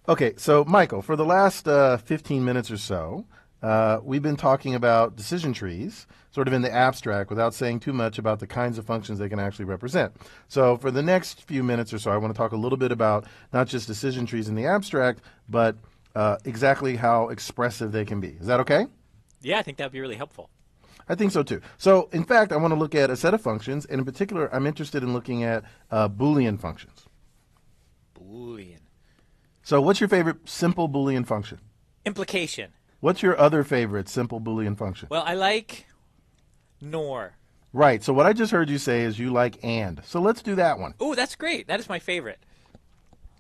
Okay, so Michael, for the last 15 minutes or so, we've been talking about decision trees, sort of in the abstract, without saying too much about the kinds of functions they can actually represent. So for the next few minutes or so, I want to talk a little bit about not just decision trees in the abstract, but exactly how expressive they can be. Is that okay? Yeah, I think that would be really helpful. I think so too. So in fact, I want to look at a set of functions, and in particular, I'm interested in looking at Boolean functions. Boolean. So what's your favorite simple Boolean function? Implication. What's your other favorite simple Boolean function? Well, I like nor. Right. So what I just heard you say is you like and. So let's do that one. Oh, that's great. That is my favorite.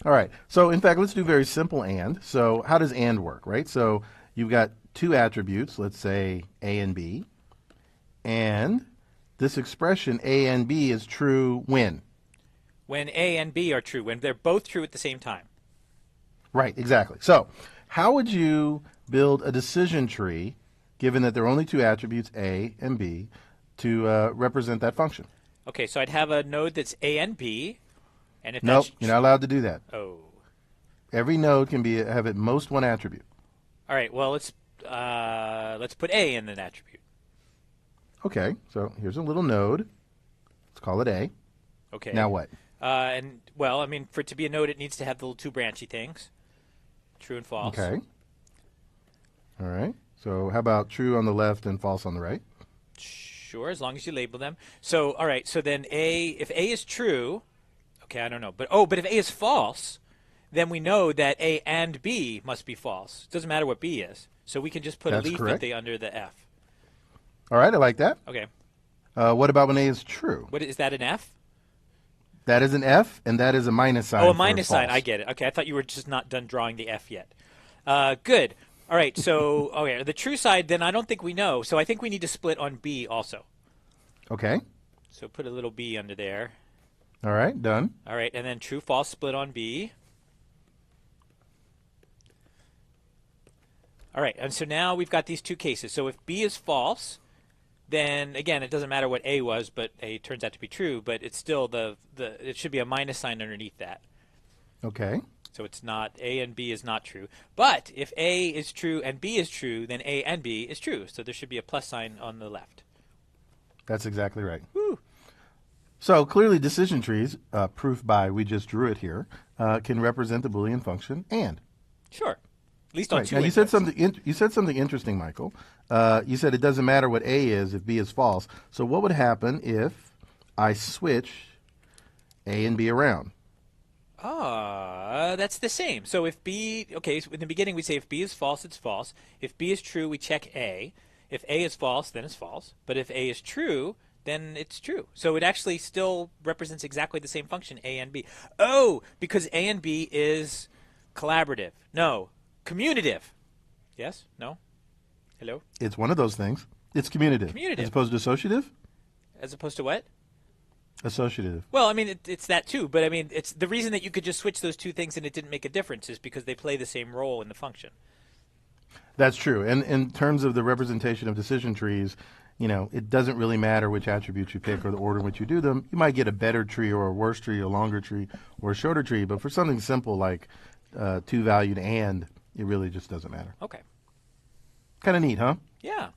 All right. So in fact, let's do very simple and. So how does and work, right? So you've got two attributes, let's say A and B. And this expression A and B is true when? When A and B are true, when they're both true at the same time. Right, exactly. So how would you build a decision tree, given that there are only two attributes, A and B, to represent that function? Okay, so I'd have a node that's A and B. And if Nope, that's you're not allowed to do that. Oh. Every node can have at most one attribute. All right, well, let's put A in an attribute. Okay, so here's a little node. Let's call it A. Okay. Now what? And, well, I mean, for it to be a node, it needs to have the little two branchy things. True and false. Okay. All right. So how about true on the left and false on the right? Sure, as long as you label them. So, all right, so then if A is true, okay, I don't know. But if A is false, then we know that A and B must be false. It doesn't matter what B is. So we can just put That's a leaf correct. under the F. All right, I like that. Okay. What about when A is true? What is that, an F? That is an F, and that is a minus sign. Oh, a minus sign. false. I get it. Okay, I thought you were just not done drawing the F yet. Good. All right, so okay, the true side, then I don't think we know. So I think we need to split on B also. Okay. So put a little B under there. All right, done. All right, and then true, false, split on B. All right, and so now we've got these two cases. So if B is false, then again, it doesn't matter what A was, but A turns out to be true, but it's still it should be a minus sign underneath that. Okay. So it's not, A and B is not true. But if A is true and B is true, then A and B is true. So there should be a plus sign on the left. That's exactly right. Woo. So clearly decision trees, proof by we just drew it here, can represent the Boolean function and. Sure. At least on Right. two Now inputs. you said something interesting, Michael. You said it doesn't matter what A is if B is false. So what would happen if I switch A and B around? That's the same. So if B, okay, so in the beginning we say if B is false, it's false. If B is true, we check A. If A is false, then it's false. But if A is true, then it's true. So it actually still represents exactly the same function, A and B. Oh, because A and B is collaborative. No, commutative. Yes? No? Hello? It's one of those things. It's commutative. Commutative. As opposed to associative? As opposed to what? Associative. Well, I mean, it's that too. But I mean, it's the reason that you could just switch those two things and it didn't make a difference is because they play the same role in the function. That's true. And in terms of the representation of decision trees, it doesn't really matter which attributes you pick or the order in which you do them. You might get a better tree or a worse tree, a longer tree or a shorter tree. But for something simple like two-valued and, it really just doesn't matter. Okay. Kind of neat, huh? Yeah.